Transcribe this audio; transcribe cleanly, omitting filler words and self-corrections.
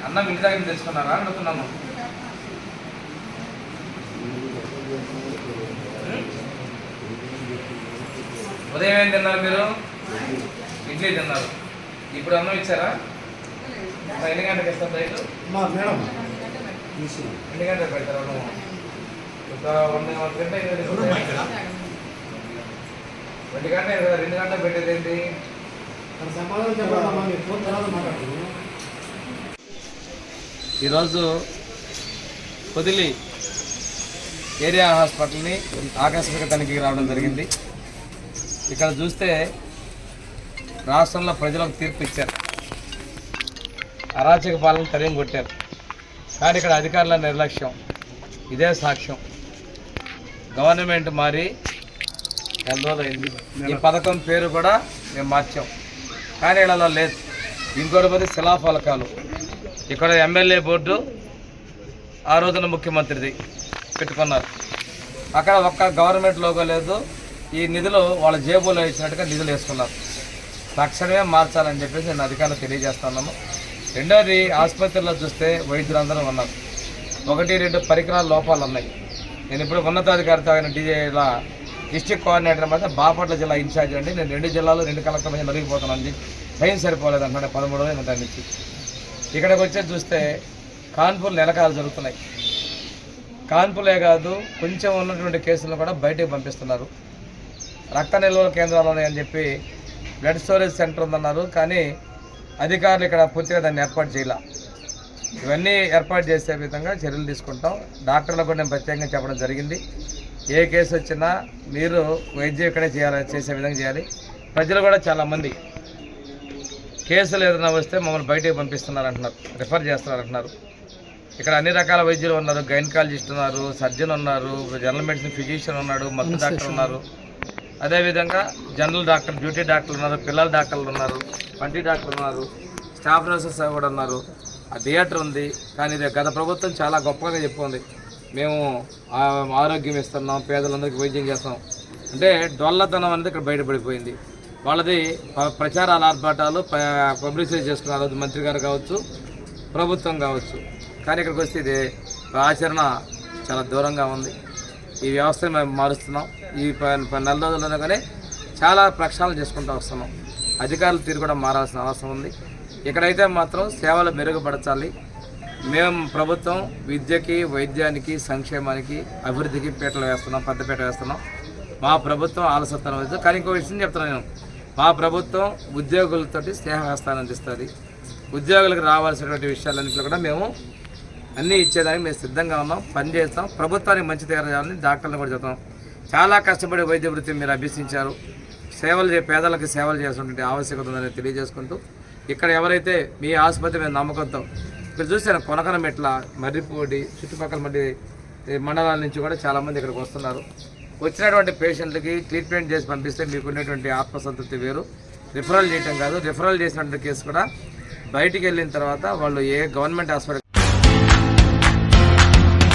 అన్నం ఇంటి దగ్గర తెచ్చుకున్నారా అడుగుతున్నాను. ఉదయం ఏం తిన్నారు మీరు? ఇడ్లీ తిన్నారు. ఇప్పుడు అన్నం ఇచ్చారా? ఎన్ని గంటలకు ఇస్తారు రైతు? ఎన్ని గంటలకు పెడతారు అన్నం? ఒక 1 గంట 2 గంటలు కదా, 2 గంటలు పెట్టేది ఏంటి? ఈరోజు పొదిలి ఏరియా హాస్పిటల్ని ఆకస్మిక తనిఖీకి రావడం జరిగింది. ఇక్కడ చూస్తే రాష్ట్రంలో ప్రజలకు తీర్పు ఇచ్చారు, అరాచక పాలన తరిం కొట్టారు. కానీ ఇక్కడ అధికారుల నిర్లక్ష్యం ఇదే సాక్ష్యం. గవర్నమెంట్ మారి నెల రోజులైంది. ఈ పథకం పేరు కూడా మేము మార్చాం, కానీ ఇలా లేదు. ఇంకోటి పది శిలాఫలకాలు. ఇక్కడ ఎమ్మెల్యే బోర్డు ఆ రోజున ముఖ్యమంత్రిది పెట్టుకున్నారు. అక్కడ ఒక్క గవర్నమెంట్ లోగో లేదు. ఈ నిధులు వాళ్ళ జేబులో ఇచ్చినట్టుగా నిధులు వేసుకున్నారు. తక్షణమే మార్చాలని చెప్పేసి నేను అధికారులు తెలియజేస్తున్నాను. రెండోది, ఆసుపత్రిలో చూస్తే వైద్యులందరూ ఉన్నారు. 1-2 పరికరాల లోపాలు ఉన్నాయి. నేను ఇప్పుడు ఉన్నతాధికారితో ఆయన డీజేలా డిస్ట్రిక్ట్ కోఆర్డినేటర్ మధ్య బాపట్ల జిల్లా ఇన్ఛార్జ్ అండి. నేను 2 జిల్లాలు 2 కలెక్టర్ మధ్య నలిగిపోతున్నాను. టైం సరిపోలేదు అంటున్నాడు. 13 రోజులు దాని నుంచి ఇక్కడికి వచ్చేది చూస్తే కాన్పులు నెలకాలు జరుగుతున్నాయి. కాన్పులే కాదు, కొంచెం ఉన్నటువంటి కేసులను కూడా బయటకు పంపిస్తున్నారు. రక్త నిల్వల కేంద్రాలు ఉన్నాయని చెప్పి బ్లడ్ స్టోరేజ్ సెంటర్ ఉందన్నారు, కానీ అధికారులు ఇక్కడ పూర్తిగా దాన్ని ఏర్పాటు చేయాల. ఇవన్నీ ఏర్పాటు చేసే విధంగా చర్యలు తీసుకుంటాం. డాక్టర్లకు కూడా నేను ప్రత్యేకంగా చెప్పడం జరిగింది. ఏ కేసు వచ్చినా మీరు వైద్యం ఇక్కడే చేసే విధంగా చేయాలి. ప్రజలు కూడా చాలామంది కేసులు ఏదైనా వస్తే మమ్మల్ని బయటకు పంపిస్తున్నారు అంటున్నారు, రిఫర్ చేస్తున్నారు అంటున్నారు. ఇక్కడ అన్ని రకాల వైద్యులు ఉన్నారు. గైనకాలజిస్ట్ ఉన్నారు, సర్జన్ ఉన్నారు, జనరల్ మెడిసిన్ ఫిజిషియన్ ఉన్నాడు, మత్తు డాక్టర్ ఉన్నారు, అదేవిధంగా జనరల్ డాక్టర్, డ్యూటీ డాక్టర్లు ఉన్నారు, పిల్లల డాక్టర్లు ఉన్నారు, పంటి డాక్టర్లు ఉన్నారు, స్టాఫ్ నర్సెస్ కూడా ఉన్నారు. ఆ థియేటర్ ఉంది. కానీ ఇది గత ప్రభుత్వం చాలా గొప్పగా చెప్పుకుంది, మేము ఆరోగ్యం ఇస్తున్నాం, పేదలందరికీ వైద్యం చేస్తాం అంటే డొల్లతనం అనేది ఇక్కడ బయటపడిపోయింది. వాళ్ళది ప్రచారాల ఆర్భాటాలు పబ్లిసిటీ చేసుకున్నారు, మంత్రి గారు కావచ్చు, ప్రభుత్వం కావచ్చు. కానీ ఇక్కడికి వస్తే ఇది ఆచరణ చాలా దూరంగా ఉంది. ఈ వ్యవస్థను మేము మారుస్తున్నాం. ఈ 4 రోజుల్లో కానీ చాలా ప్రక్షాళన చేసుకుంటూ వస్తున్నాం. అధికారుల తీరు కూడా మారాల్సిన అవసరం ఉంది. ఇక్కడైతే మాత్రం సేవలు మెరుగుపరచాలి. మేము ప్రభుత్వం విద్యకి, వైద్యానికి, సంక్షేమానికి, అభివృద్ధికి పీటలు వేస్తున్నాం, పెద్దపీట వేస్తున్నాం. మా ప్రభుత్వం ఆలస్యతనం వేస్తుంది. కానీ ఇంకో విషయం చెప్తున్నాను నేను, మా ప్రభుత్వం ఉద్యోగులతోటి స్నేహహస్తాన్ని అందిస్తుంది. ఉద్యోగులకు రావాల్సినటువంటి విషయాలన్నింటిలో కూడా మేము అన్నీ ఇచ్చేదానికి మేము సిద్ధంగా ఉన్నాం, పనిచేస్తాం. ప్రభుత్వానికి మంచి తీరాలని డాక్టర్లు కూడా చెప్తాం. చాలా కష్టపడి వైద్య వృత్తి మీరు అభ్యసించారు. పేదలకు సేవలు చేసినటువంటి ఆవశ్యకత ఉందని తెలియజేసుకుంటూ, ఇక్కడ ఎవరైతే మీ ఆసుపత్రి మీద నమ్మకంతో ఇక్కడ చూసాను, కొనకనమెట్ల, మర్రిపూడి, చుట్టుపక్కల మండలాల నుంచి కూడా చాలామంది ఇక్కడికి వస్తున్నారు. వచ్చినటువంటి పేషెంట్లకి ట్రీట్మెంట్ చేసి పంపిస్తే మీకున్నటువంటి ఆత్మసంతృప్తి వేరు. రిఫరల్ చేయటం కాదు, రిఫరల్ చేసినటువంటి కేసు కూడా బయటికి వెళ్ళిన తర్వాత వాళ్ళు ఏ గవర్నమెంట్ హాస్పిటల్